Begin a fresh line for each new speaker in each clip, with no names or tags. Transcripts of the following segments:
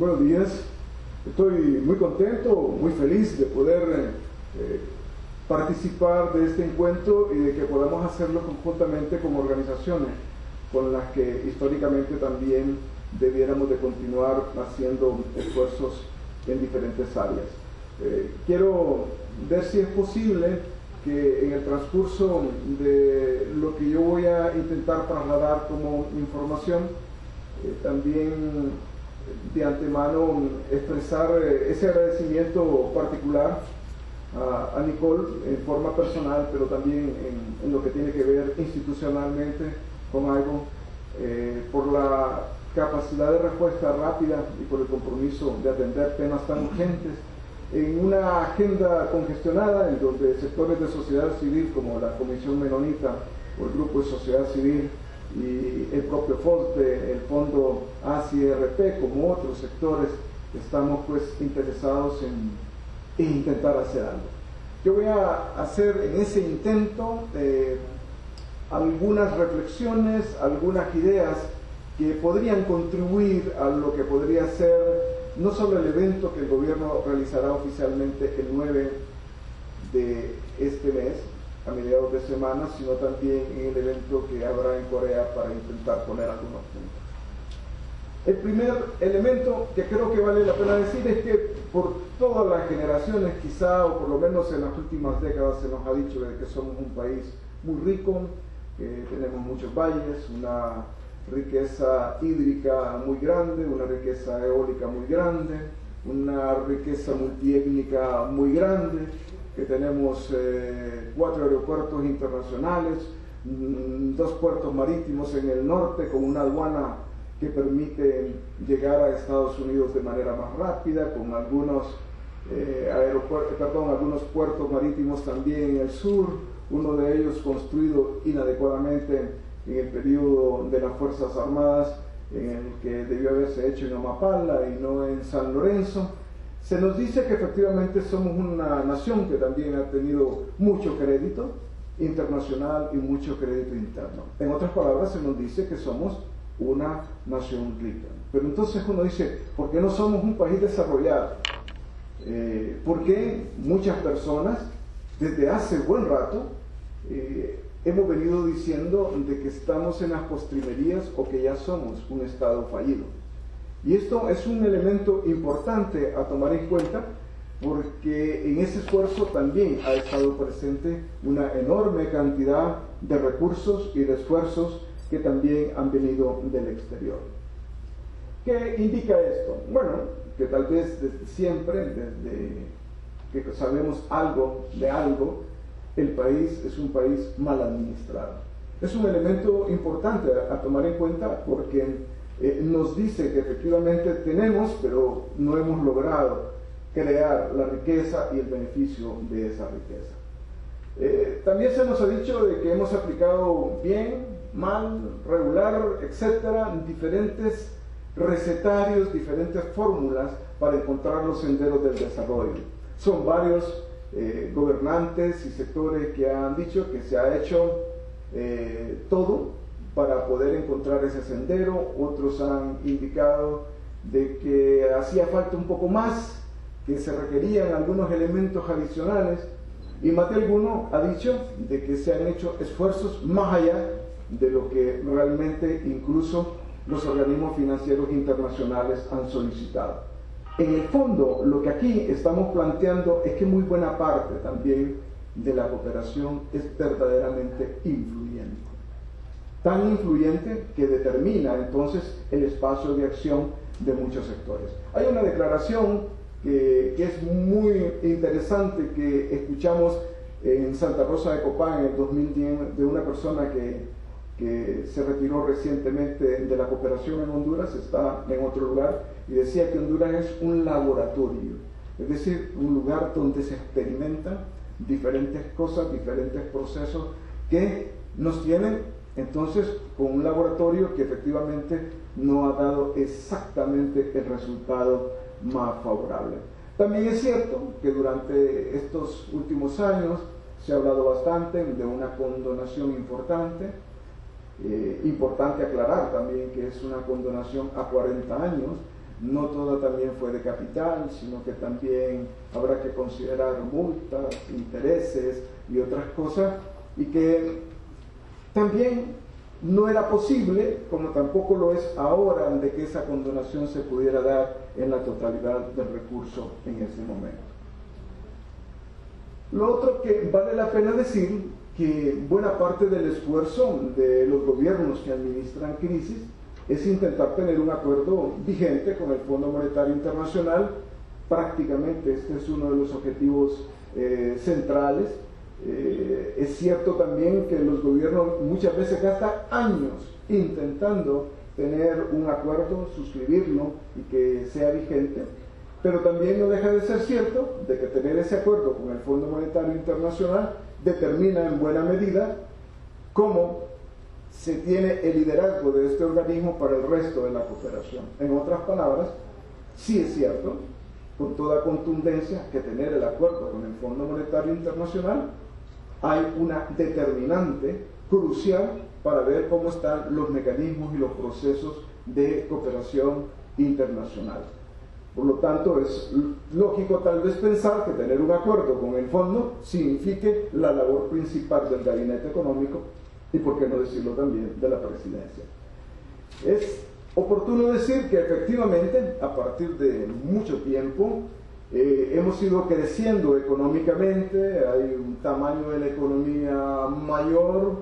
Buenos días. Estoy muy contento, muy feliz de poder participar de este encuentro y de que podamos hacerlo conjuntamente con organizaciones con las que históricamente también debiéramos de continuar haciendo esfuerzos en diferentes áreas. Quiero ver si es posible que en el transcurso de lo que yo voy a intentar trasladar como información, también de antemano expresar ese agradecimiento particular a Nicole en forma personal, pero también en lo que tiene que ver institucionalmente con algo, por la capacidad de respuesta rápida y por el compromiso de atender temas tan urgentes en una agenda congestionada en donde sectores de sociedad civil como la Comisión Menonita o el Grupo de Sociedad Civil y el propio FOSDE, el Fondo ACIRP, como otros sectores, estamos pues interesados en intentar hacer algo. Yo voy a hacer en ese intento algunas reflexiones, algunas ideas que podrían contribuir a lo que podría ser no solo el evento que el gobierno realizará oficialmente el 9 de este mes, a mediados de semana, sino también en el evento que habrá en Corea para intentar poner algunos puntos. El primer elemento que creo que vale la pena decir es que por todas las generaciones, quizá, o por lo menos en las últimas décadas, se nos ha dicho de que somos un país muy rico, que tenemos muchos valles, una riqueza hídrica muy grande, una riqueza eólica muy grande, una riqueza multiétnica muy grande, que tenemos 4 aeropuertos internacionales, 2 puertos marítimos en el norte con una aduana que permite llegar a Estados Unidos de manera más rápida, con algunos algunos puertos marítimos también en el sur, uno de ellos construido inadecuadamente en el periodo de las Fuerzas Armadas, en el que debió haberse hecho en Amapala y no en San Lorenzo. Se nos dice que efectivamente somos una nación que también ha tenido mucho crédito internacional y mucho crédito interno. En otras palabras, se nos dice que somos una nación rica. Pero entonces uno dice, ¿por qué no somos un país desarrollado? ¿Por qué muchas personas, desde hace buen rato, hemos venido diciendo de que estamos en las postrimerías o que ya somos un Estado fallido? Y esto es un elemento importante a tomar en cuenta, porque en ese esfuerzo también ha estado presente una enorme cantidad de recursos y de esfuerzos que también han venido del exterior. ¿Qué indica esto? Bueno, que tal vez desde siempre, desde que sabemos algo de algo, el país es un país mal administrado. Es un elemento importante a tomar en cuenta porque nos dice que efectivamente tenemos, pero no hemos logrado crear la riqueza y el beneficio de esa riqueza. También se nos ha dicho de que hemos aplicado bien, mal, regular, etcétera, diferentes recetarios, diferentes fórmulas para encontrar los senderos del desarrollo. Son varios gobernantes y sectores que han dicho que se ha hecho todo para poder encontrar ese sendero. Otros han indicado de que hacía falta un poco más, que se requerían algunos elementos adicionales, y más de alguno ha dicho de que se han hecho esfuerzos más allá de lo que realmente incluso los organismos financieros internacionales han solicitado. En el fondo, lo que aquí estamos planteando es que muy buena parte también de la cooperación es verdaderamente influyente. Tan influyente que determina entonces el espacio de acción de muchos sectores. Hay una declaración que es muy interesante que escuchamos en Santa Rosa de Copán en el 2010 de una persona que se retiró recientemente de la cooperación en Honduras, está en otro lugar, y decía que Honduras es un laboratorio, es decir, un lugar donde se experimentan diferentes cosas, diferentes procesos que nos tienen entonces con un laboratorio que efectivamente no ha dado exactamente el resultado más favorable. También es cierto que durante estos últimos años se ha hablado bastante de una condonación importante. Importante aclarar también que es una condonación a 40 años, no toda también fue de capital, sino que también habrá que considerar multas, intereses y otras cosas, y que también no era posible, como tampoco lo es ahora, de que esa condonación se pudiera dar en la totalidad del recurso en ese momento. Lo otro que vale la pena decir, que buena parte del esfuerzo de los gobiernos que administran crisis es intentar tener un acuerdo vigente con el Fondo Monetario Internacional. Prácticamente este es uno de los objetivos centrales. Es cierto también que los gobiernos muchas veces gastan años intentando tener un acuerdo, suscribirlo y que sea vigente, pero también no deja de ser cierto de que tener ese acuerdo con el Fondo Monetario Internacional determina en buena medida cómo se tiene el liderazgo de este organismo para el resto de la cooperación. En otras palabras, sí es cierto, con toda contundencia, que tener el acuerdo con el Fondo Monetario Internacional hay una determinante crucial para ver cómo están los mecanismos y los procesos de cooperación internacional. Por lo tanto, es lógico tal vez pensar que tener un acuerdo con el fondo signifique la labor principal del gabinete económico y, por qué no decirlo también, de la presidencia. Es oportuno decir que efectivamente, a partir de mucho tiempo, hemos ido creciendo económicamente, hay un tamaño de la economía mayor.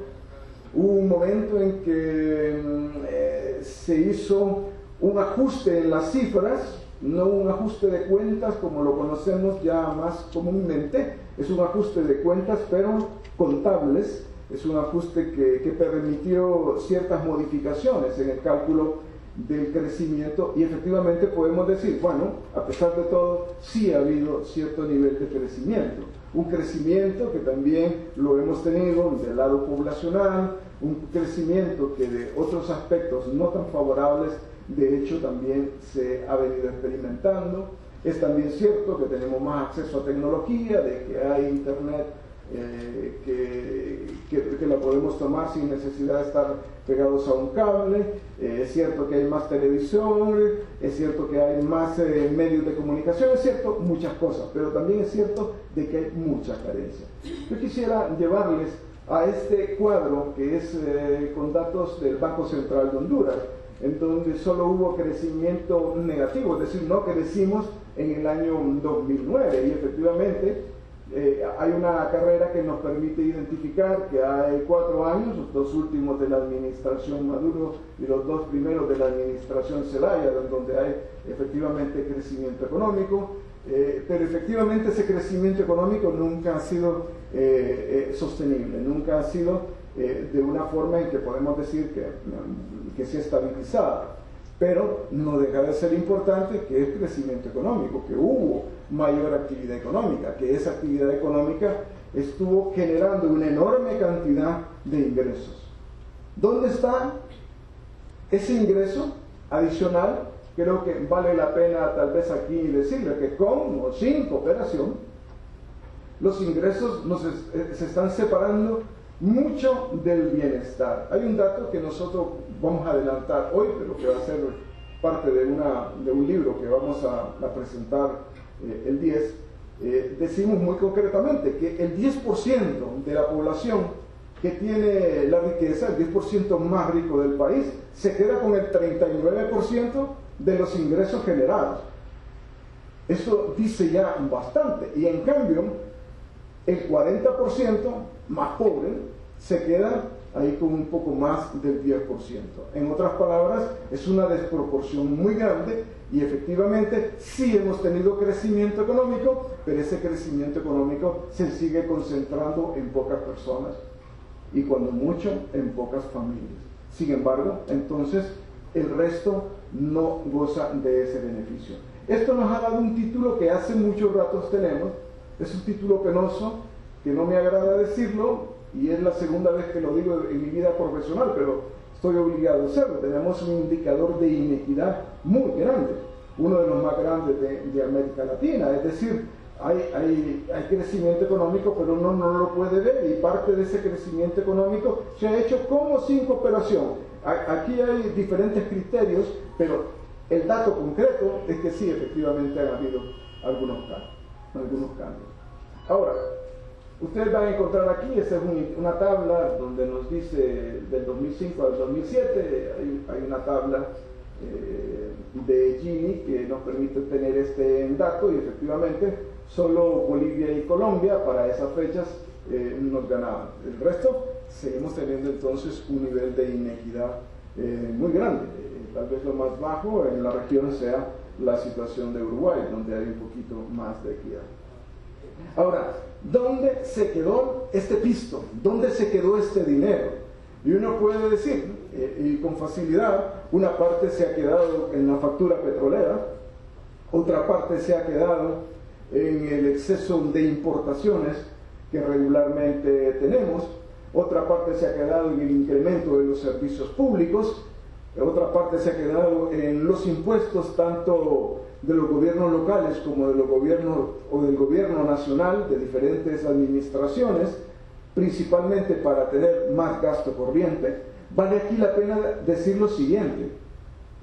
Hubo un momento en que se hizo un ajuste en las cifras, no un ajuste de cuentas como lo conocemos ya más comúnmente, es un ajuste de cuentas pero contables, es un ajuste que permitió ciertas modificaciones en el cálculo del crecimiento y efectivamente podemos decir, bueno, a pesar de todo, sí ha habido cierto nivel de crecimiento, un crecimiento que también lo hemos tenido del lado poblacional, un crecimiento que de otros aspectos no tan favorables de hecho también se ha venido experimentando. Es también cierto que tenemos más acceso a tecnología, de que hay internet que la podemos tomar sin necesidad de estar pegados a un cable. Es cierto que hay más televisión, es cierto que hay más medios de comunicación, es cierto muchas cosas, pero también es cierto de que hay mucha carencia. Yo quisiera llevarles a este cuadro que es con datos del Banco Central de Honduras, en donde solo hubo crecimiento negativo, es decir, no crecimos en el año 2009 y efectivamente hay una carrera que nos permite identificar que hay 4 años, los 2 últimos de la administración Maduro y los 2 primeros de la administración Zelaya, donde hay efectivamente crecimiento económico, pero efectivamente ese crecimiento económico nunca ha sido sostenible, nunca ha sido de una forma en que podemos decir que se ha estabilizado, pero no deja de ser importante que es crecimiento económico, que hubo mayor actividad económica, que esa actividad económica estuvo generando una enorme cantidad de ingresos. ¿Dónde está ese ingreso adicional? Creo que vale la pena tal vez aquí decirle que con o sin cooperación, los ingresos se están separando mucho del bienestar. Hay un dato que nosotros vamos a adelantar hoy, pero que va a ser parte de un libro que vamos a presentar el 10. Decimos muy concretamente que el 10% de la población que tiene la riqueza, el 10% más rico del país, se queda con el 39% de los ingresos generados. Eso dice ya bastante, y en cambio el 40% más pobre se queda ahí con un poco más del 10%. En otras palabras, es una desproporción muy grande y efectivamente sí hemos tenido crecimiento económico, pero ese crecimiento económico se sigue concentrando en pocas personas y cuando mucho en pocas familias. Sin embargo, entonces el resto no goza de ese beneficio. Esto nos ha dado un título que hace muchos ratos tenemos. Es un título penoso, que no me agrada decirlo, y es la segunda vez que lo digo en mi vida profesional, pero estoy obligado a hacerlo. Tenemos un indicador de inequidad muy grande, uno de los más grandes de América Latina. Es decir, hay crecimiento económico, pero uno no lo puede ver, y parte de ese crecimiento económico se ha hecho como sin cooperación. Aquí hay diferentes criterios, pero El dato concreto es que sí, efectivamente han habido algunos cambios. Ahora, ustedes van a encontrar aquí, esta es una tabla donde nos dice del 2005 al 2007, hay una tabla de Gini que nos permite tener este dato, y efectivamente solo Bolivia y Colombia para esas fechas nos ganaban. El resto seguimos teniendo entonces un nivel de inequidad muy grande. Tal vez lo más bajo en la región sea la situación de Uruguay, donde hay un poquito más de equidad. Ahora, ¿dónde se quedó este pisto? ¿Dónde se quedó este dinero? Y uno puede decir, y con facilidad, una parte se ha quedado en la factura petrolera, otra parte se ha quedado en el exceso de importaciones que regularmente tenemos, otra parte se ha quedado en el incremento de los servicios públicos, otra parte se ha quedado en los impuestos tanto de los gobiernos locales como de los gobiernos o del gobierno nacional, de diferentes administraciones, principalmente para tener más gasto corriente. Vale aquí la pena decir lo siguiente: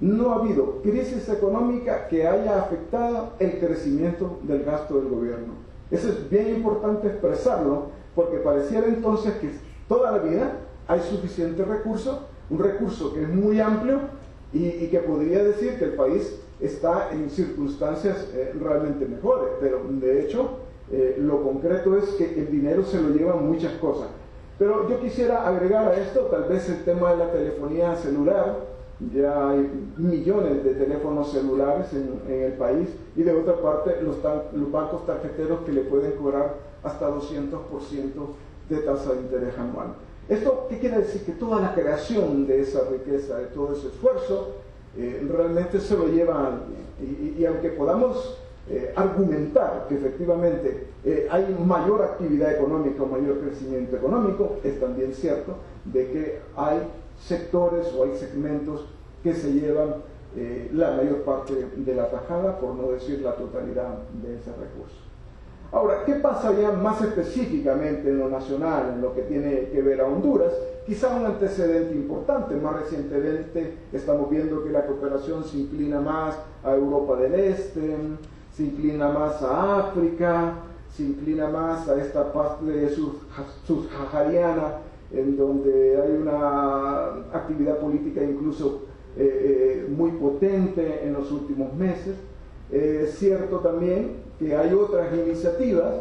no ha habido crisis económica que haya afectado el crecimiento del gasto del gobierno. Eso es bien importante expresarlo, porque pareciera entonces que toda la vida hay suficiente recurso, un recurso que es muy amplio y que podría decir que el país está en circunstancias realmente mejores, pero de hecho lo concreto es que el dinero se lo llevan muchas cosas. Pero yo quisiera agregar a esto tal vez el tema de la telefonía celular. Ya hay millones de teléfonos celulares en el país, y de otra parte los bancos tarjeteros que le pueden cobrar hasta 200% de tasa de interés anual. ¿Esto qué quiere decir? Que toda la creación de esa riqueza, de todo ese esfuerzo, realmente se lo lleva alguien. Y aunque podamos argumentar que efectivamente hay mayor actividad económica o mayor crecimiento económico, es también cierto de que hay sectores o hay segmentos que se llevan la mayor parte de la tajada, por no decir la totalidad de ese recurso. Ahora, ¿qué pasa ya más específicamente en lo nacional, en lo que tiene que ver a Honduras? Quizá un antecedente importante. Más recientemente estamos viendo que la cooperación se inclina más a Europa del Este, se inclina más a África, se inclina más a esta parte subsahariana, en donde hay una actividad política incluso muy potente en los últimos meses. Es cierto también que hay otras iniciativas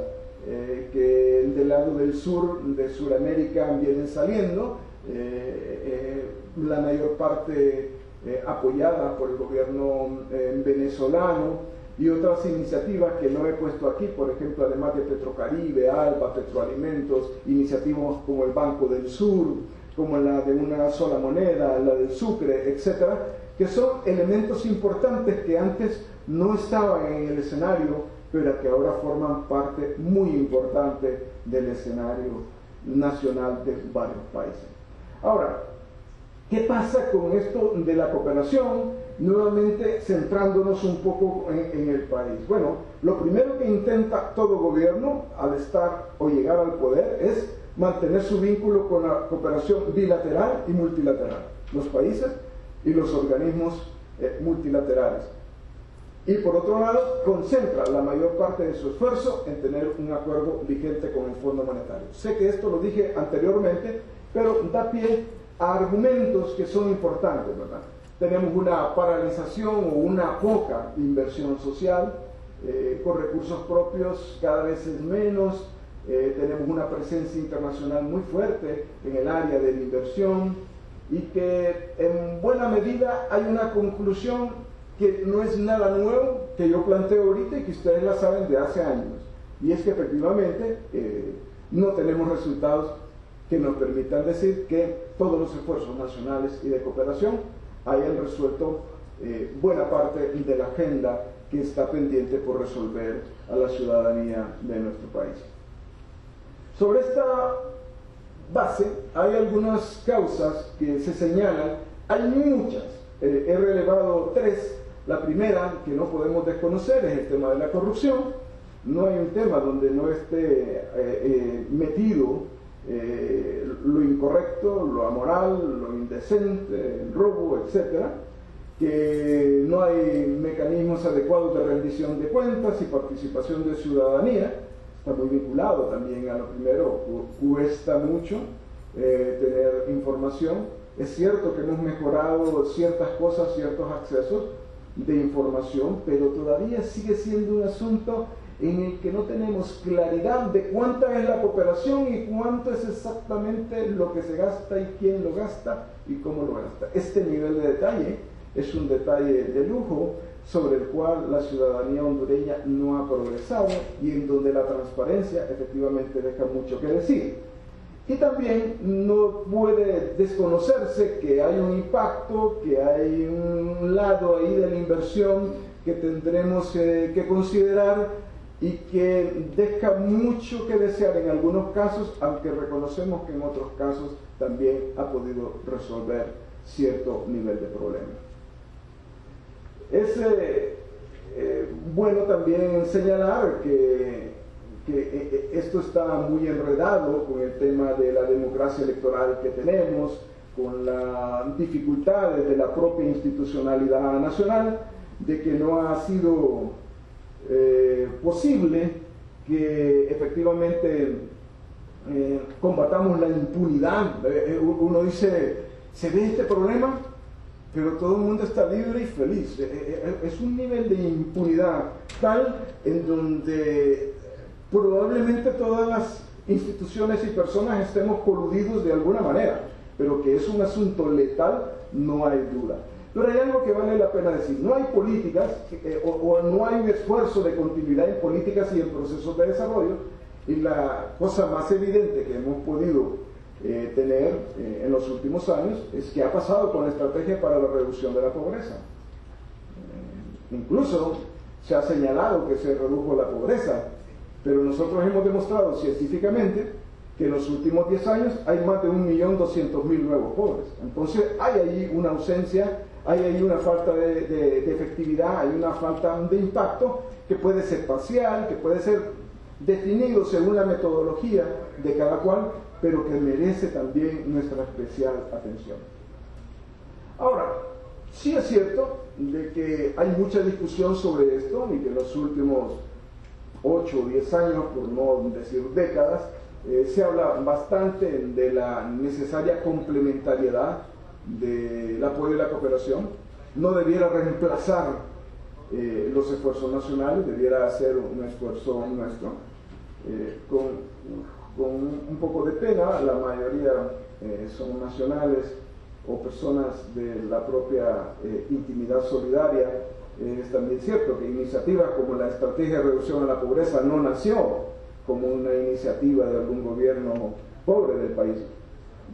que del lado del sur, de Sudamérica, vienen saliendo, la mayor parte apoyada por el gobierno venezolano, y otras iniciativas que no he puesto aquí, por ejemplo, además de Petrocaribe, ALBA, Petroalimentos, iniciativas como el Banco del Sur, como la de una sola moneda, la del Sucre, etcétera, que son elementos importantes que antes no estaban en el escenario, pero que ahora forman parte muy importante del escenario nacional de varios países. Ahora, ¿qué pasa con esto de la cooperación? Nuevamente centrándonos un poco en el país. Bueno, lo primero que intenta todo gobierno al estar o llegar al poder es mantener su vínculo con la cooperación bilateral y multilateral, los países y los organismos multilaterales. Y por otro lado, concentra la mayor parte de su esfuerzo en tener un acuerdo vigente con el Fondo Monetario. Sé que esto lo dije anteriormente, pero da pie a argumentos que son importantes, ¿verdad? Tenemos una paralización o una poca inversión social, con recursos propios cada vez es menos, tenemos una presencia internacional muy fuerte en el área de la inversión, y que en buena medida hay una conclusión que no es nada nuevo, que yo planteo ahorita y que ustedes la saben de hace años, y es que efectivamente no tenemos resultados que nos permitan decir que todos los esfuerzos nacionales y de cooperación hayan resuelto buena parte de la agenda que está pendiente por resolver a la ciudadanía de nuestro país. Sobre esta base hay algunas causas que se señalan, hay muchas, he relevado tres. La primera, que no podemos desconocer, es el tema de la corrupción. No hay un tema donde no esté metido lo incorrecto, lo amoral, lo indecente, el robo, etc. que no hay mecanismos adecuados de rendición de cuentas y participación de ciudadanía. Está muy vinculado también a lo primero, cuesta mucho tener información. Es cierto que hemos mejorado ciertas cosas, ciertos accesos de información, pero todavía sigue siendo un asunto en el que no tenemos claridad de cuánta es la cooperación y cuánto es exactamente lo que se gasta y quién lo gasta y cómo lo gasta. Este nivel de detalle es un detalle de lujo sobre el cual la ciudadanía hondureña no ha progresado y en donde la transparencia efectivamente deja mucho que decir. Y también no puede desconocerse que hay un impacto, que hay un lado ahí de la inversión que tendremos que considerar y que deja mucho que desear en algunos casos, aunque reconocemos que en otros casos también ha podido resolver cierto nivel de problema. Es bueno también señalar que esto está muy enredado con el tema de la democracia electoral que tenemos, con las dificultades de la propia institucionalidad nacional, de que no ha sido posible que efectivamente combatamos la impunidad. Uno dice, ¿se ve este problema? Pero todo el mundo está libre y feliz. Es un nivel de impunidad tal en donde probablemente todas las instituciones y personas estemos coludidos de alguna manera, pero que es un asunto letal, no hay duda. Pero hay algo que vale la pena decir: no hay políticas o no hay un esfuerzo de continuidad en políticas y en procesos de desarrollo, y la cosa más evidente que hemos podido tener en los últimos años es que ha pasado con la estrategia para la reducción de la pobreza. Incluso se ha señalado que se redujo la pobreza, pero nosotros hemos demostrado científicamente que en los últimos 10 años hay más de 1.200.000 nuevos pobres. Entonces hay ahí una ausencia, hay ahí una falta de efectividad, hay una falta de impacto que puede ser parcial, que puede ser definido según la metodología de cada cual, pero que merece también nuestra especial atención. Ahora, sí es cierto de que hay mucha discusión sobre esto y que en los últimos 8 o 10 años, por no decir décadas, se habla bastante de la necesaria complementariedad del apoyo y la cooperación. No debiera reemplazar los esfuerzos nacionales, debiera ser un esfuerzo nuestro. Con un poco de pena, la mayoría son nacionales o personas de la propia intimidad solidaria. Es también cierto que iniciativas como la Estrategia de Reducción a la Pobreza no nació como una iniciativa de algún gobierno pobre del país,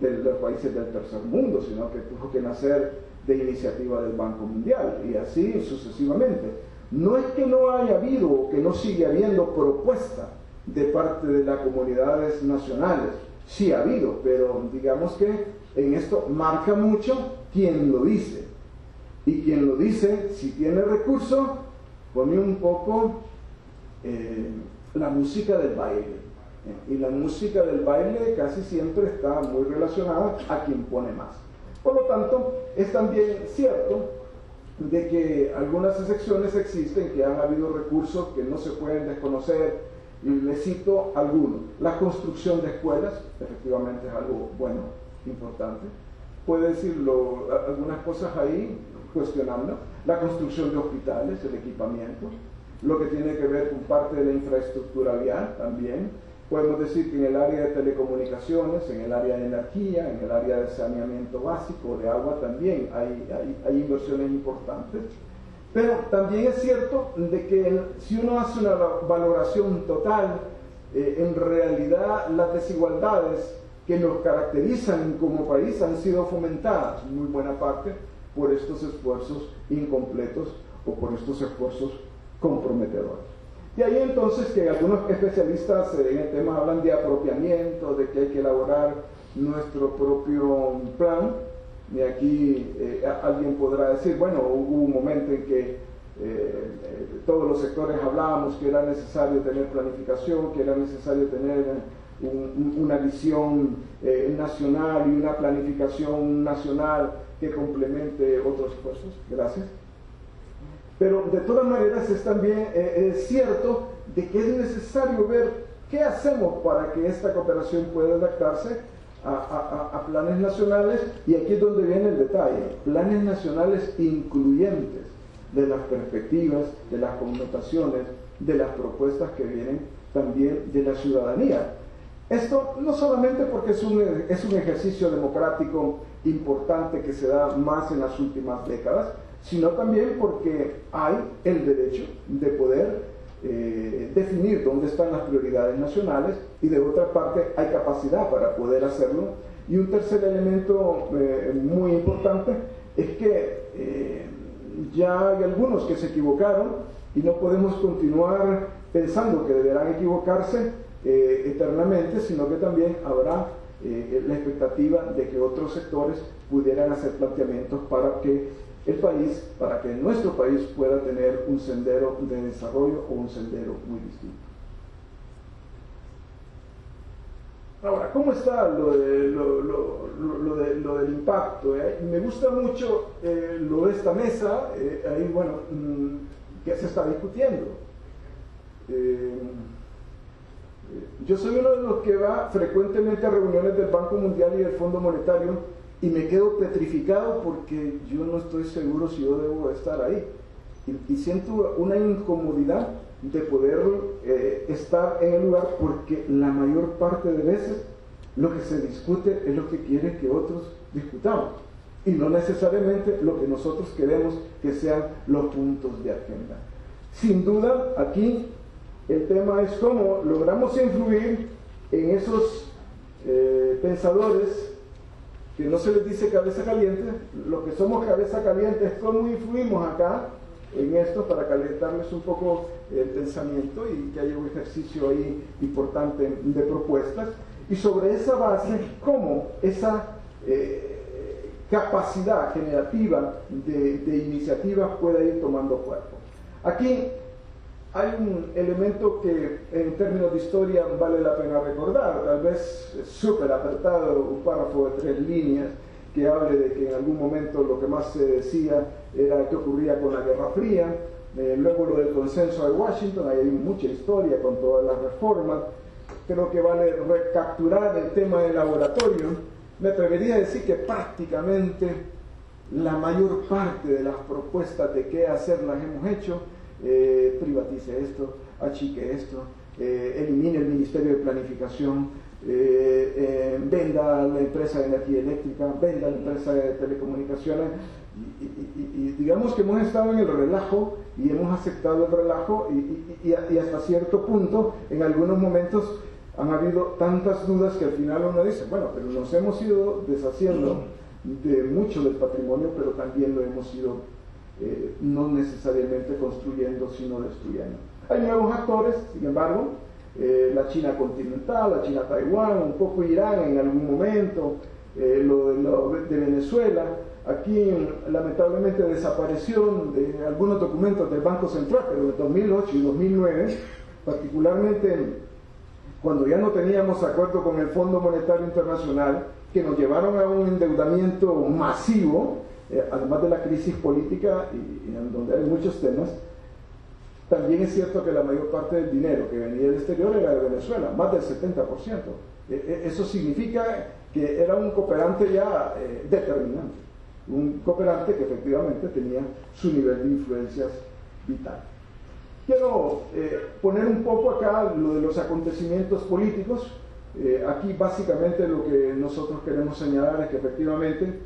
de los países del tercer mundo, sino que tuvo que nacer de iniciativa del Banco Mundial y así sucesivamente. No es que no haya habido o que no sigue habiendo propuesta de parte de las comunidades nacionales, sí ha habido, pero digamos que en esto marca mucho quien lo dice. Y quien lo dice, si tiene recursos, pone un poco la música del baile. Y la música del baile casi siempre está muy relacionada a quien pone más. Por lo tanto, es también cierto de que algunas excepciones existen, que han habido recursos que no se pueden desconocer, y les cito algunos. La construcción de escuelas, efectivamente es algo bueno, importante. Puede decirlo, algunas cosas ahí cuestionando. La construcción de hospitales, el equipamiento, lo que tiene que ver con parte de la infraestructura vial también. Podemos decir que en el área de telecomunicaciones, en el área de energía, en el área de saneamiento básico, de agua también hay inversiones importantes. Pero también es cierto de que si uno hace una valoración total, en realidad las desigualdades que nos caracterizan como país han sido fomentadas en muy buena parte por estos esfuerzos incompletos o por estos esfuerzos comprometedores. Y ahí entonces que algunos especialistas en el tema hablan de apropiamiento, de que hay que elaborar nuestro propio plan. Y aquí alguien podrá decir, bueno, hubo un momento en que todos los sectores hablábamos que era necesario tener planificación, que era necesario tener una visión nacional y una planificación nacional que complemente otros esfuerzos. Gracias. Pero de todas maneras es también cierto de que es necesario ver qué hacemos para que esta cooperación pueda adaptarse a planes nacionales, y aquí es donde viene el detalle: planes nacionales incluyentes de las perspectivas, de las connotaciones, de las propuestas que vienen también de la ciudadanía. Esto no solamente porque es un ejercicio democrático importante que se da más en las últimas décadas, sino también porque hay el derecho de poder definir dónde están las prioridades nacionales, y de otra parte hay capacidad para poder hacerlo. Y un tercer elemento muy importante es que ya hay algunos que se equivocaron y no podemos continuar pensando que deberán equivocarse eternamente, sino que también habrá la expectativa de que otros sectores pudieran hacer planteamientos para que el país, para que nuestro país pueda tener un sendero de desarrollo o un sendero muy distinto. Ahora, ¿cómo está lo del impacto? Me gusta mucho lo de esta mesa, ahí, bueno, ¿qué se está discutiendo? Yo soy uno de los que va frecuentemente a reuniones del Banco Mundial y del Fondo Monetario, y me quedo petrificado porque yo no estoy seguro si yo debo estar ahí. Y siento una incomodidad de poder estar en el lugar, porque la mayor parte de veces lo que se discute es lo que quieren que otros discutamos, y no necesariamente lo que nosotros queremos que sean los puntos de agenda. Sin duda, aquí el tema es cómo logramos influir en esos pensadores que no se les dice cabeza caliente. Los que somos cabeza caliente es cómo influimos acá en esto para calentarles un poco el pensamiento y que haya un ejercicio ahí importante de propuestas, y sobre esa base cómo esa capacidad generativa de iniciativas pueda ir tomando cuerpo. Aquí hay un elemento que en términos de historia vale la pena recordar, tal vez súper apretado, un párrafo de 3 líneas que hable de que en algún momento lo que más se decía era qué ocurría con la Guerra Fría, luego lo del consenso de Washington. Ahí hay mucha historia con todas las reformas. Creo que vale recapturar el tema del laboratorio. Me atrevería a decir que prácticamente la mayor parte de las propuestas de qué hacer las hemos hecho. Privatice esto, achique esto, elimine el Ministerio de Planificación, venda la empresa de energía eléctrica, venda la empresa de telecomunicaciones, y digamos que hemos estado en el relajo y hemos aceptado el relajo, y hasta cierto punto en algunos momentos han habido tantas dudas que al final uno dice, bueno, pero nos hemos ido deshaciendo de mucho del patrimonio, pero también lo hemos ido no necesariamente construyendo, sino destruyendo. Hay nuevos actores, sin embargo, la China continental, la China Taiwán, un poco Irán en algún momento, lo de Venezuela. Aquí lamentablemente desaparición de algunos documentos del Banco Central, pero de 2008 y 2009, particularmente cuando ya no teníamos acuerdo con el Fondo Monetario Internacional, que nos llevaron a un endeudamiento masivo, además de la crisis política, y en donde hay muchos temas. También es cierto que la mayor parte del dinero que venía del exterior era de Venezuela, más del 70%. Eso significa que era un cooperante ya determinante, un cooperante que efectivamente tenía su nivel de influencias vital. Quiero poner un poco acá lo de los acontecimientos políticos. Aquí básicamente lo que nosotros queremos señalar es que efectivamente,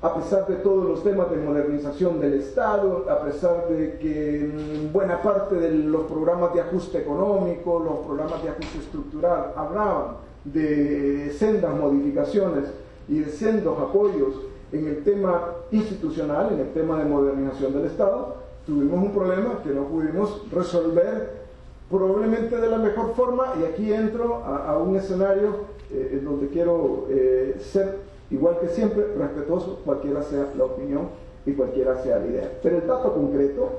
a pesar de todos los temas de modernización del Estado, a pesar de que buena parte de los programas de ajuste económico, los programas de ajuste estructural hablaban de sendas modificaciones y de sendos apoyos en el tema institucional, en el tema de modernización del Estado, tuvimos un problema que no pudimos resolver probablemente de la mejor forma, y aquí entro a un escenario en donde quiero ser, igual que siempre, respetuoso, cualquiera sea la opinión y cualquiera sea la idea. Pero el dato concreto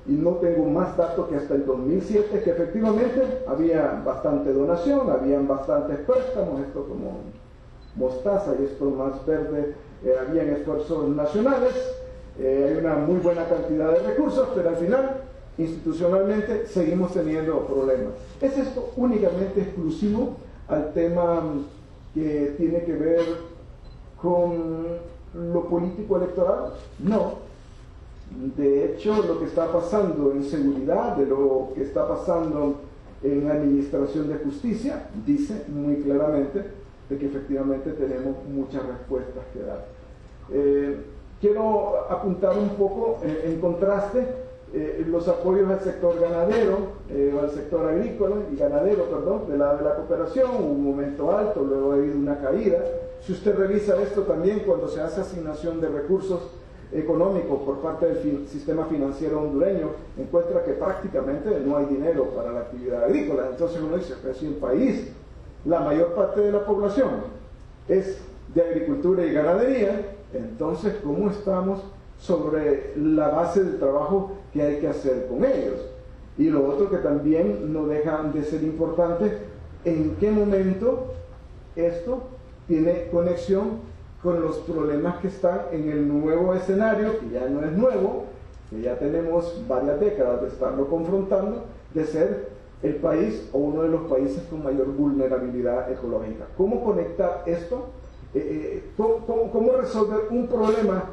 y no tengo más datos que hasta el 2007, que efectivamente había bastante donación, habían bastantes préstamos, esto como mostaza y esto más verde, habían esfuerzos nacionales, hay una muy buena cantidad de recursos, pero al final, institucionalmente, seguimos teniendo problemas. ¿Es esto únicamente exclusivo al tema que tiene que ver con lo político electoral? No. De hecho, lo que está pasando en seguridad, de lo que está pasando en administración de justicia, dice muy claramente de que efectivamente tenemos muchas respuestas que dar. Quiero apuntar un poco en contraste los apoyos al sector ganadero, al sector agrícola y ganadero, perdón, de la cooperación. Hubo un momento alto, luego ha habido una caída. Si usted revisa esto también cuando se hace asignación de recursos económicos por parte del sistema financiero hondureño, encuentra que prácticamente no hay dinero para la actividad agrícola. Entonces uno dice, pero si el país, la mayor parte de la población es de agricultura y ganadería, entonces ¿cómo estamos sobre la base del trabajo que hay que hacer con ellos? Y lo otro que también no deja de ser importante, ¿en qué momento esto tiene conexión con los problemas que están en el nuevo escenario, que ya no es nuevo, que ya tenemos varias décadas de estarlo confrontando, de ser el país o uno de los países con mayor vulnerabilidad ecológica? ¿Cómo conectar esto? ¿Cómo resolver un problema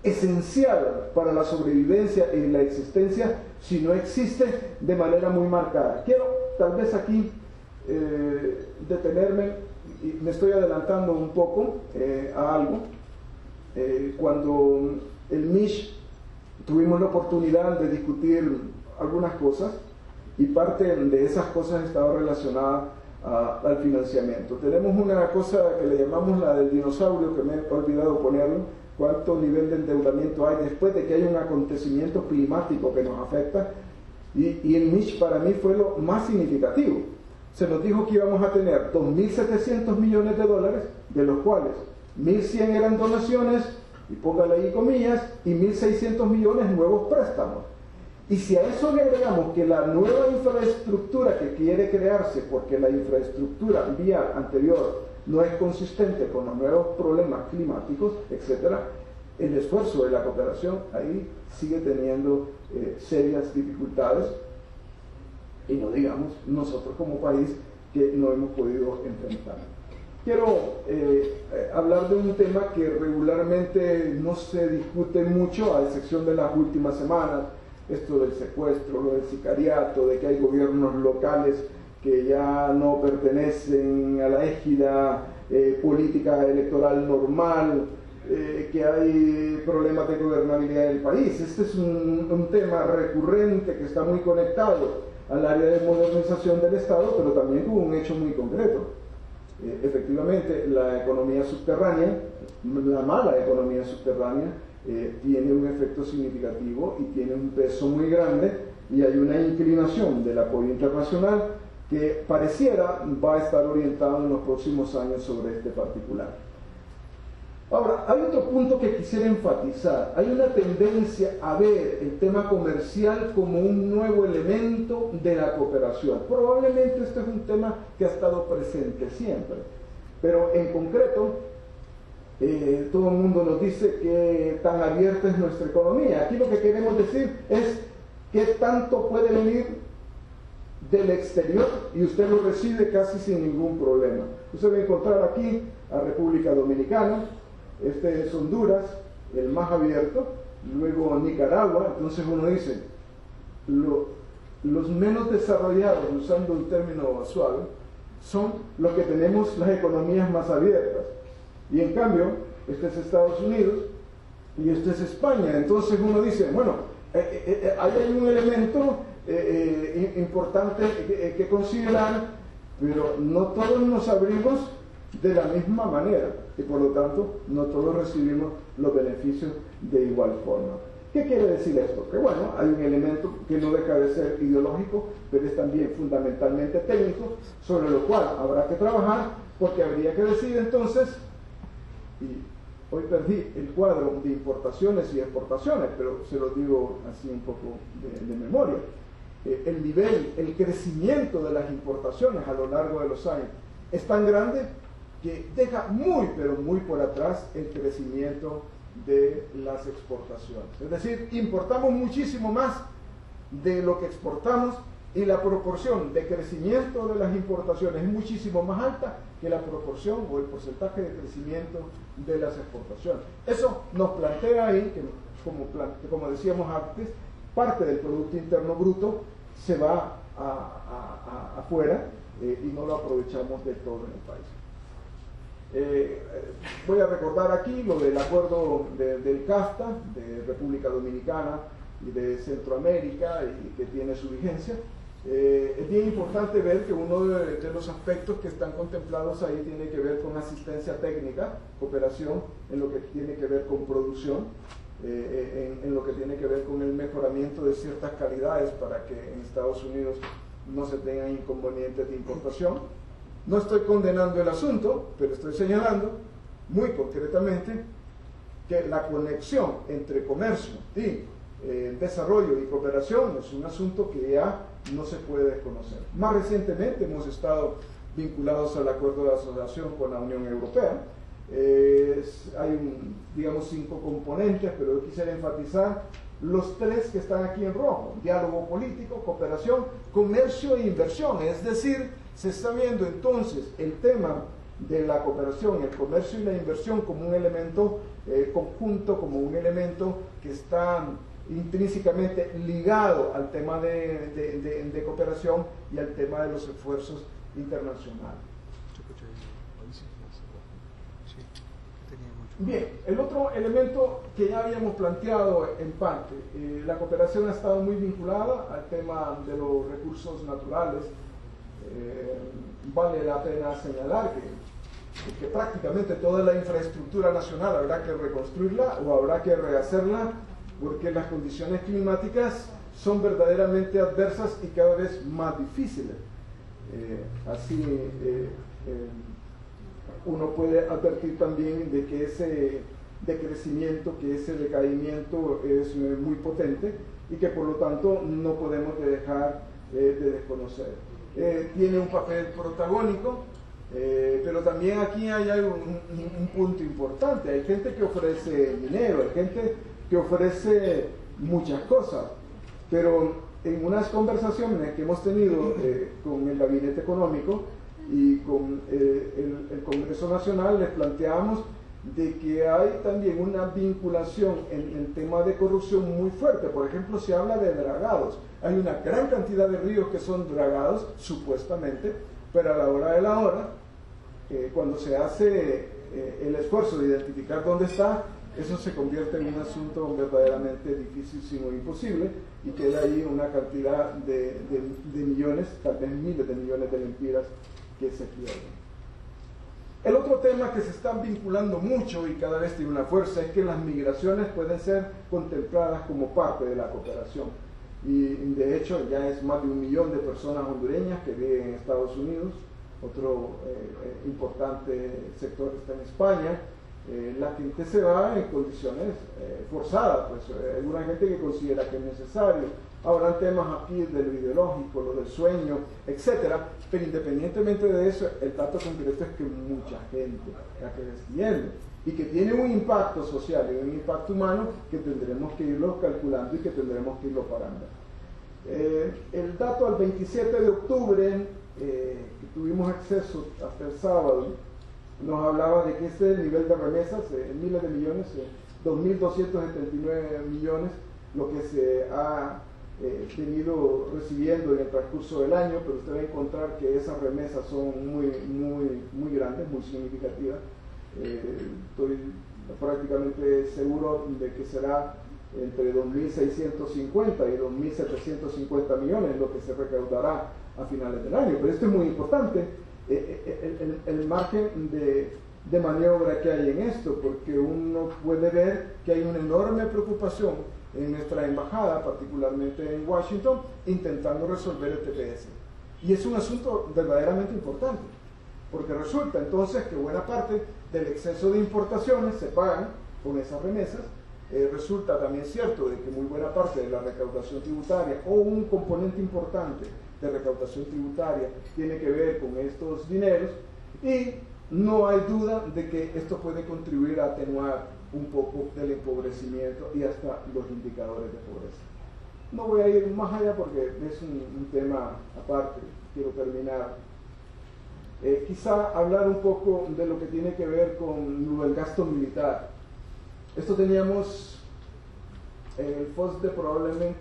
esencial para la sobrevivencia y la existencia si no existe de manera muy marcada? Quiero tal vez aquí detenerme, y me estoy adelantando un poco a algo. Cuando el MISH tuvimos la oportunidad de discutir algunas cosas, y parte de esas cosas estaba relacionada al financiamiento. Tenemos una cosa que le llamamos la del dinosaurio, que me he olvidado ponerlo: cuánto nivel de endeudamiento hay después de que hay un acontecimiento climático que nos afecta, y el MISH para mí fue lo más significativo. Se nos dijo que íbamos a tener 2.700 millones de dólares, de los cuales 1.100 eran donaciones, y póngale ahí comillas, y 1.600 millones nuevos préstamos. Y si a eso le agregamos que la nueva infraestructura que quiere crearse, porque la infraestructura vía anterior no es consistente con los nuevos problemas climáticos, etc., el esfuerzo de la cooperación ahí sigue teniendo serias dificultades, y no digamos nosotros como país que no hemos podido enfrentar. Quiero hablar de un tema que regularmente no se discute mucho, a excepción de las últimas semanas, esto del secuestro, lo del sicariato, de que hay gobiernos locales que ya no pertenecen a la égida política electoral normal, que hay problemas de gobernabilidad del país. Este es un tema recurrente que está muy conectado al área de modernización del Estado, pero también con un hecho muy concreto. Efectivamente, la economía subterránea, la mala economía subterránea, tiene un efecto significativo y tiene un peso muy grande, y hay una inclinación del apoyo internacional que pareciera va a estar orientado en los próximos años sobre este particular. Ahora, hay otro punto que quisiera enfatizar. Hay una tendencia a ver el tema comercial como un nuevo elemento de la cooperación. Probablemente este es un tema que ha estado presente siempre, pero en concreto todo el mundo nos dice que tan abierta es nuestra economía. Aquí lo que queremos decir es qué tanto puede venir del exterior y usted lo recibe casi sin ningún problema. Usted va a encontrar aquí a República Dominicana, este es Honduras, el más abierto, luego Nicaragua. Entonces uno dice, los menos desarrollados, usando un término suave, son los que tenemos las economías más abiertas, y en cambio este es Estados Unidos y este es España. Entonces uno dice, bueno, ahí hay un elemento importante que considerar, pero no todos nos abrimos de la misma manera, y por lo tanto no todos recibimos los beneficios de igual forma. ¿Qué quiere decir esto? Que bueno, hay un elemento que no deja de ser ideológico, pero es también fundamentalmente técnico, sobre lo cual habrá que trabajar, porque habría que decir entonces, y hoy perdí el cuadro de importaciones y exportaciones, pero se lo digo así un poco de memoria. El nivel, el crecimiento de las importaciones a lo largo de los años es tan grande que deja muy, pero muy por atrás el crecimiento de las exportaciones. Es decir, importamos muchísimo más de lo que exportamos y la proporción de crecimiento de las importaciones es muchísimo más alta que la proporción o el porcentaje de crecimiento de las exportaciones. Eso nos plantea ahí que, como decíamos antes, parte del Producto Interno Bruto se va afuera y no lo aprovechamos del todo en el país. Voy a recordar aquí lo del acuerdo del CAFTA, de República Dominicana y de Centroamérica, y que tiene su vigencia. Es bien importante ver que uno de los aspectos que están contemplados ahí tiene que ver con asistencia técnica, cooperación en lo que tiene que ver con producción, en lo que tiene que ver con el mejoramiento de ciertas calidades para que en Estados Unidos no se tengan inconvenientes de importación. No estoy condenando el asunto, pero estoy señalando muy concretamente que la conexión entre comercio y desarrollo y cooperación es un asunto que ya no se puede desconocer. Más recientemente hemos estado vinculados al acuerdo de asociación con la Unión Europea. Hay, digamos, 5 componentes, pero yo quisiera enfatizar los 3 que están aquí en rojo: diálogo político, cooperación, comercio e inversión. Es decir, se está viendo entonces el tema de la cooperación, el comercio y la inversión como un elemento conjunto, como un elemento que está intrínsecamente ligado al tema de cooperación y al tema de los esfuerzos internacionales. Bien, el otro elemento que ya habíamos planteado en parte, la cooperación ha estado muy vinculada al tema de los recursos naturales. Vale la pena señalar que prácticamente toda la infraestructura nacional habrá que reconstruirla o habrá que rehacerla, porque las condiciones climáticas son verdaderamente adversas y cada vez más difíciles. Uno puede advertir también de que ese decrecimiento, que ese decaimiento es muy potente y que por lo tanto no podemos dejar de desconocer. Tiene un papel protagónico, pero también aquí hay un punto importante. Hay gente que ofrece dinero, hay gente que ofrece muchas cosas, pero en unas conversaciones que hemos tenido con el Gabinete Económico y con el Congreso Nacional, les planteamos de que hay también una vinculación en el tema de corrupción muy fuerte. Por ejemplo, se habla de dragados. Hay una gran cantidad de ríos que son dragados, supuestamente, pero a la hora de la hora, cuando se hace el esfuerzo de identificar dónde está, eso se convierte en un asunto verdaderamente difícil, sino imposible, y queda ahí una cantidad de millones, tal vez miles de millones de lempiras que se pierden. El otro tema que se está vinculando mucho y cada vez tiene una fuerza es que las migraciones pueden ser contempladas como parte de la cooperación. Y de hecho ya es más de 1 millón de personas hondureñas que viven en Estados Unidos. Otro importante sector está en España. La gente se va en condiciones forzadas, pues hay alguna gente que considera que es necesario. Habrán temas aquí de lo ideológico, lo del sueño, etcétera, pero independientemente de eso, el dato concreto es que mucha gente la que viene y que tiene un impacto social y un impacto humano que tendremos que irlo calculando y que tendremos que irlo parando. El dato al 27 de octubre, que tuvimos acceso hasta el sábado, nos hablaba de que este nivel de remesas, miles de millones, 2.279 millones, lo que se ha venido recibiendo en el transcurso del año, pero usted va a encontrar que esas remesas son muy grandes, muy significativas. Estoy prácticamente seguro de que será entre 2.650 y 2.750 millones lo que se recaudará a finales del año, pero esto es muy importante, el margen de maniobra que hay en esto, porque uno puede ver que hay una enorme preocupación en nuestra embajada, particularmente en Washington, intentando resolver el TPS. Y es un asunto verdaderamente importante, porque resulta entonces que buena parte del exceso de importaciones se pagan con esas remesas. Resulta también cierto de que muy buena parte de la recaudación tributaria o un componente importante de recaudación tributaria tiene que ver con estos dineros, y no hay duda de que esto puede contribuir a atenuar un poco el empobrecimiento y hasta los indicadores de pobreza. No voy a ir más allá porque es un tema aparte. Quiero terminar. Quizá hablar un poco de lo que tiene que ver con el gasto militar. Esto teníamos en el FOSDE probablemente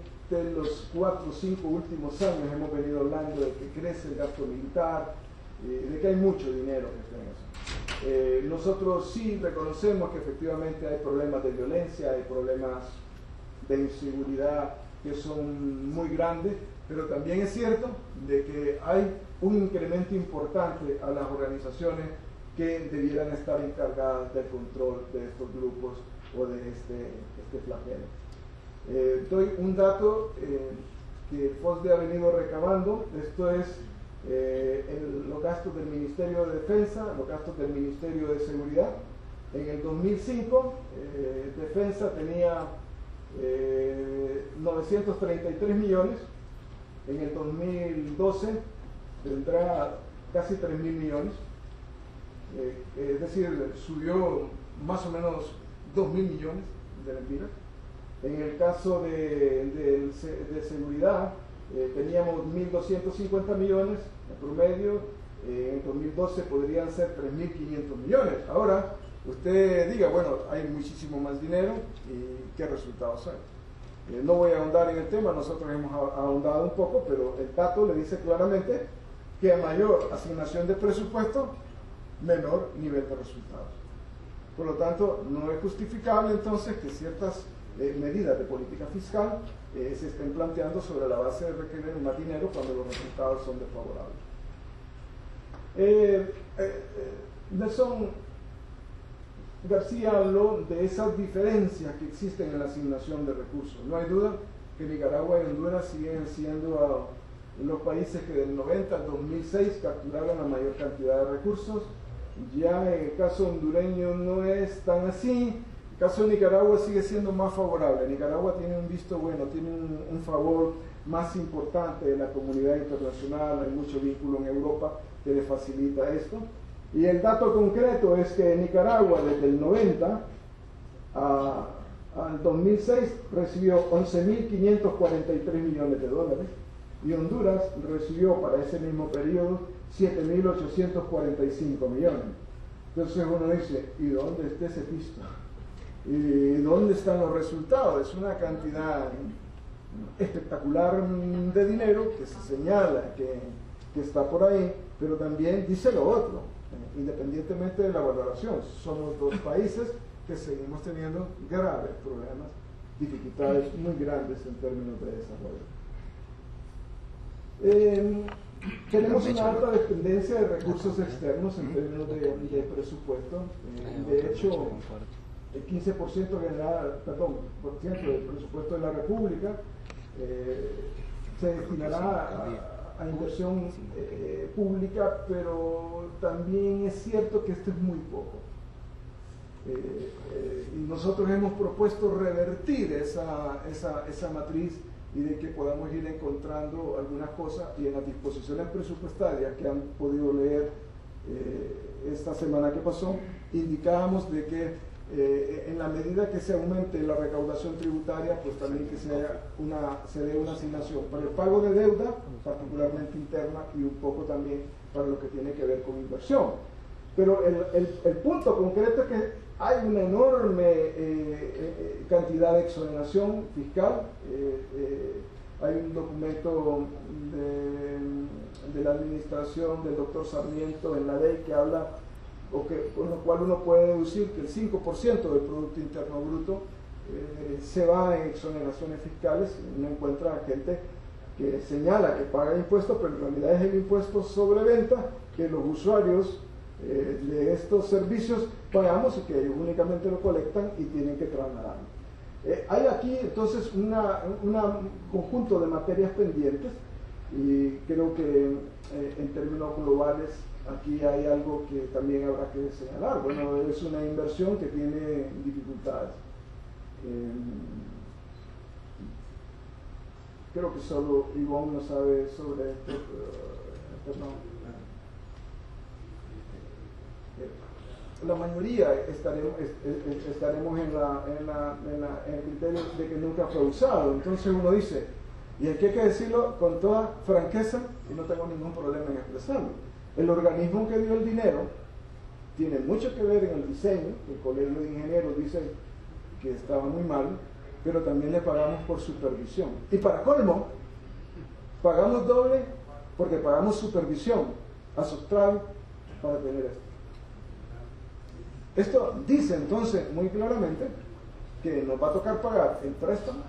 los 4 o 5 últimos años hemos venido hablando de que crece el gasto militar, de que hay mucho dinero que está en eso. Nosotros sí reconocemos que efectivamente hay problemas de violencia, hay problemas de inseguridad que son muy grandes, pero también es cierto de que hay un incremento importante a las organizaciones que debieran estar encargadas del control de estos grupos o de este flagelo. Doy un dato que FOSDE ha venido recabando. Esto es los gastos del Ministerio de Defensa, los gastos del Ministerio de Seguridad. En el 2005, Defensa tenía 933 millones, en el 2012 tendrá casi 3.000 millones, es decir, subió más o menos 2.000 millones de lempiras. En el caso de seguridad, teníamos 1.250 millones en promedio, en el 2012 podrían ser 3.500 millones. Ahora, usted diga, bueno, hay muchísimo más dinero, ¿y qué resultados hay? No voy a ahondar en el tema, nosotros hemos ahondado un poco, pero el dato le dice claramente que a mayor asignación de presupuesto, menor nivel de resultados. Por lo tanto, no es justificable entonces que ciertas medidas de política fiscal se estén planteando sobre la base de requerir más dinero cuando los resultados son desfavorables. Nelson García habló de esas diferencias que existen en la asignación de recursos. No hay duda que Nicaragua y Honduras siguen siendo los países que del 90 al 2006 capturaron la mayor cantidad de recursos. Ya en el caso hondureño no es tan así. El caso de Nicaragua sigue siendo más favorable. Nicaragua tiene un visto bueno, tiene un favor más importante de la comunidad internacional, hay mucho vínculo en Europa que le facilita esto. Y el dato concreto es que Nicaragua desde el 90 al 2006 recibió 11.543 millones de dólares y Honduras recibió para ese mismo periodo 7.845 millones. Entonces uno dice, ¿y dónde está ese pisto? ¿Y dónde están los resultados? Es una cantidad espectacular de dinero que se señala que está por ahí, pero también dice lo otro, independientemente de la valoración. Somos dos países que seguimos teniendo graves problemas, dificultades muy grandes en términos de desarrollo. Tenemos una alta dependencia de recursos externos en términos de presupuesto. De hecho, el 15% del presupuesto de la República se destinará a inversión pública, pero también es cierto que esto es muy poco. Y nosotros hemos propuesto revertir esa matriz y de que podamos ir encontrando algunas cosas, y en las disposiciones presupuestarias que han podido leer esta semana que pasó, indicábamos de que en la medida que se aumente la recaudación tributaria, pues también que se dé una asignación para el pago de deuda, particularmente interna, y un poco también para lo que tiene que ver con inversión. Pero el punto concreto es que hay una enorme cantidad de exoneración fiscal. Hay un documento de la administración del doctor Sarmiento en la ley que habla, con lo cual uno puede deducir que el 5% del Producto Interno Bruto se va en exoneraciones fiscales. Uno encuentra gente que señala que paga impuestos, pero en realidad es el impuesto sobre venta que los usuarios de estos servicios pagamos y que ellos únicamente lo colectan y tienen que trasladarlo. Hay aquí entonces un conjunto de materias pendientes, y creo que en términos globales aquí hay algo que también habrá que señalar. Bueno, es una inversión que tiene dificultades. Creo que solo Ivonne no sabe sobre esto. Perdón. La mayoría estaremos en el criterio de que nunca fue usado. Entonces uno dice, y aquí hay que decirlo con toda franqueza, y no tengo ningún problema en expresarlo, el organismo que dio el dinero tiene mucho que ver en el diseño. El Colegio de Ingenieros dice que estaba muy mal, pero también le pagamos por supervisión. Y para colmo, pagamos doble porque pagamos supervisión a Subtrae para tener esto. Esto dice entonces muy claramente que nos va a tocar pagar el préstamo.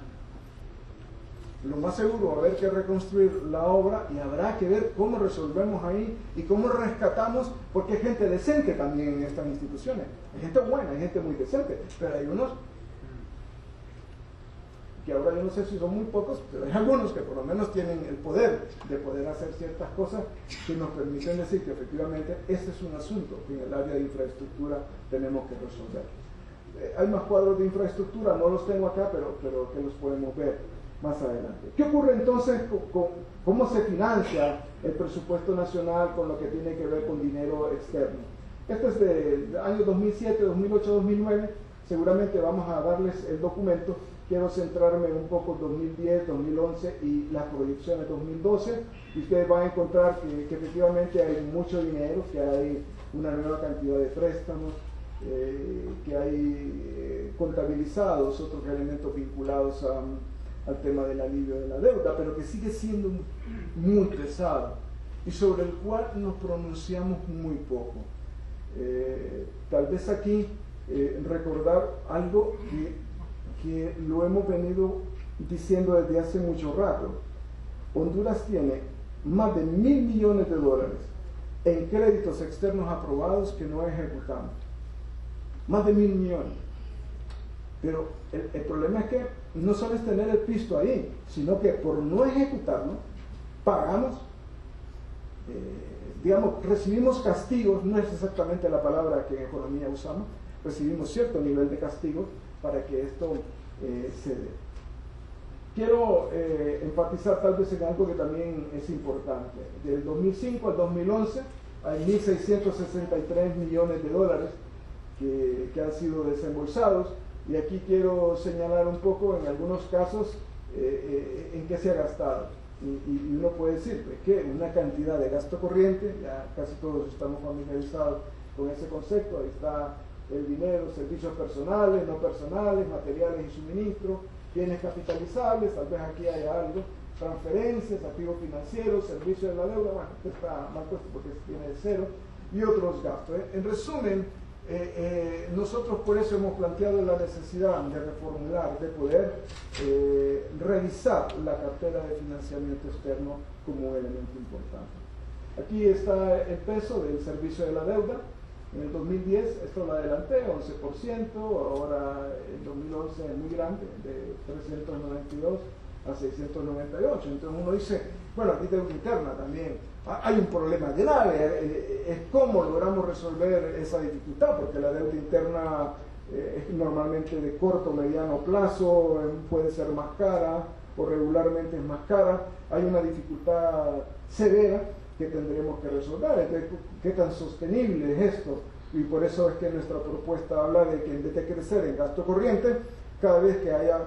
Lo más seguro va a haber que reconstruir la obra y habrá que ver cómo resolvemos ahí y cómo rescatamos, porque hay gente decente también en estas instituciones. Hay gente buena, hay gente muy decente, pero hay unos que ahora yo no sé si son muy pocos, pero hay algunos que por lo menos tienen el poder de poder hacer ciertas cosas que nos permiten decir que efectivamente ese es un asunto que en el área de infraestructura tenemos que resolver. Hay más cuadros de infraestructura, no los tengo acá, pero que los podemos ver más adelante. ¿Qué ocurre entonces con cómo se financia el presupuesto nacional con lo que tiene que ver con dinero externo? Esto es del año 2007, 2008, 2009. Seguramente vamos a darles el documento. Quiero centrarme un poco en 2010, 2011 y las proyecciones 2012. Y ustedes van a encontrar que efectivamente hay mucho dinero, que hay una nueva cantidad de préstamos, que hay contabilizados otros elementos vinculados al tema del alivio de la deuda, pero que sigue siendo muy pesado y sobre el cual nos pronunciamos muy poco. Tal vez aquí recordar algo que lo hemos venido diciendo desde hace mucho rato. Honduras tiene más de $1.000 millones en créditos externos aprobados que no ejecutamos. Más de 1.000 millones. Pero el problema es que no solo es tener el pisto ahí, sino que por no ejecutarlo, pagamos, digamos, recibimos castigos, no es exactamente la palabra que en economía usamos, recibimos cierto nivel de castigo para que esto se dé. Quiero enfatizar tal vez en algo que también es importante. Del 2005 al 2011 hay $1.663 millones que han sido desembolsados, y aquí quiero señalar un poco en algunos casos en qué se ha gastado. Y uno puede decir que una cantidad de gasto corriente, ya casi todos estamos familiarizados con ese concepto, ahí está el dinero, servicios personales, no personales, materiales y suministros, bienes capitalizables, tal vez aquí hay algo, transferencias, activos financieros, servicios de la deuda, bueno, está mal puesto porque viene de cero, y otros gastos. En resumen, nosotros por eso hemos planteado la necesidad de reformular, de poder revisar la cartera de financiamiento externo como un elemento importante. Aquí está el peso del servicio de la deuda. En el 2010, esto lo adelanté, 11%, ahora en 2011 es muy grande, de 392 a 698. Entonces uno dice, bueno, aquí deuda interna también. Hay un problema grave, es cómo logramos resolver esa dificultad, porque la deuda interna es normalmente de corto o mediano plazo, puede ser más cara o regularmente es más cara. Hay una dificultad severa que tendremos que resolver. Entonces, ¿qué tan sostenible es esto? Y por eso es que nuestra propuesta habla de que en vez de crecer en gasto corriente, cada vez que haya,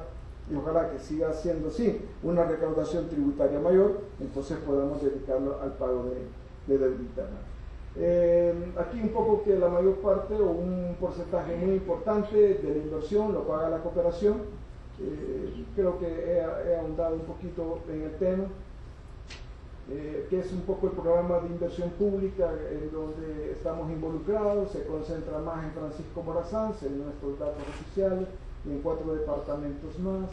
y ojalá que siga siendo así, una recaudación tributaria mayor, entonces podamos dedicarlo al pago de deuda interna. Aquí un poco que la mayor parte o un porcentaje muy importante de la inversión lo paga la cooperación. Creo que he ahondado un poquito en el tema. Que es un poco el programa de inversión pública en donde estamos involucrados, se concentra más en Francisco Morazán, en nuestros datos oficiales, y en 4 departamentos más.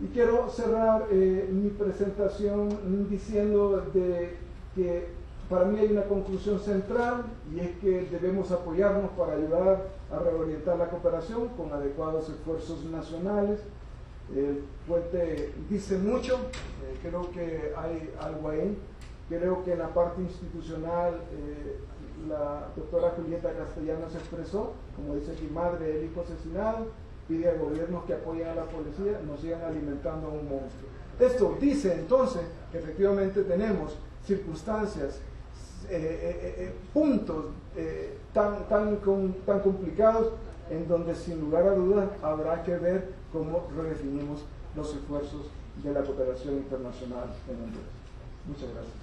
Y quiero cerrar mi presentación diciendo que para mí hay una conclusión central, y es que debemos apoyarnos para ayudar a reorientar la cooperación con adecuados esfuerzos nacionales. El puente dice mucho, creo que hay algo ahí Creo que en la parte institucional la doctora Julieta Castellanos se expresó, como dice aquí, madre del hijo asesinado, pide al gobierno que apoyen a la policía, nos sigan alimentando a un monstruo. Esto dice entonces que efectivamente tenemos circunstancias, puntos tan complicados en donde sin lugar a dudas habrá que ver cómo redefinimos los esfuerzos de la cooperación internacional en Honduras. Muchas gracias.